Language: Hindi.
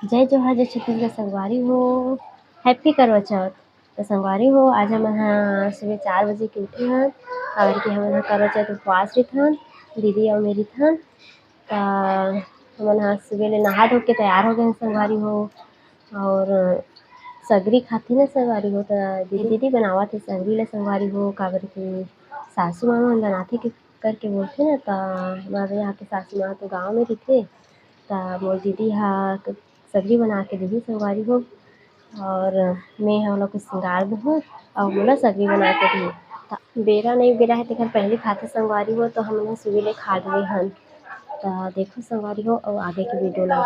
जय जोहार जय छत्तीसगढ़ संगवारी हो। हैप्पी करवा चौथ। तो संगवारी हो आज हम सुबह 4 बजे के उठे हन और कि हम करवा चौथ उपवास रहिथन दीदी और मेरी थन। हमन सुबह ले नहा धो के तैयार हो गए संगवारी हो और सगरी खाती ना संगवारी हो। तो दीदी बनावत है सगरी ले संगवारी हो काबर की सासू माँ मन बनाथे के करके बोलथे ना। तो हमारे यहाँ के सासू माँ तो गाँव में रहिथे। मोर दीदी हा सब्जी बना के देही संगवारी हो और मैं हम लोग को सिंगार दूँ और मोला सब्जी बना के दी। बेरा नहीं बेरा है तेकर पहले खाते संगवारी हो तो हम सुबह ले खा लिए हन। तो देखो संगवारी हो और आगे की वीडियो ला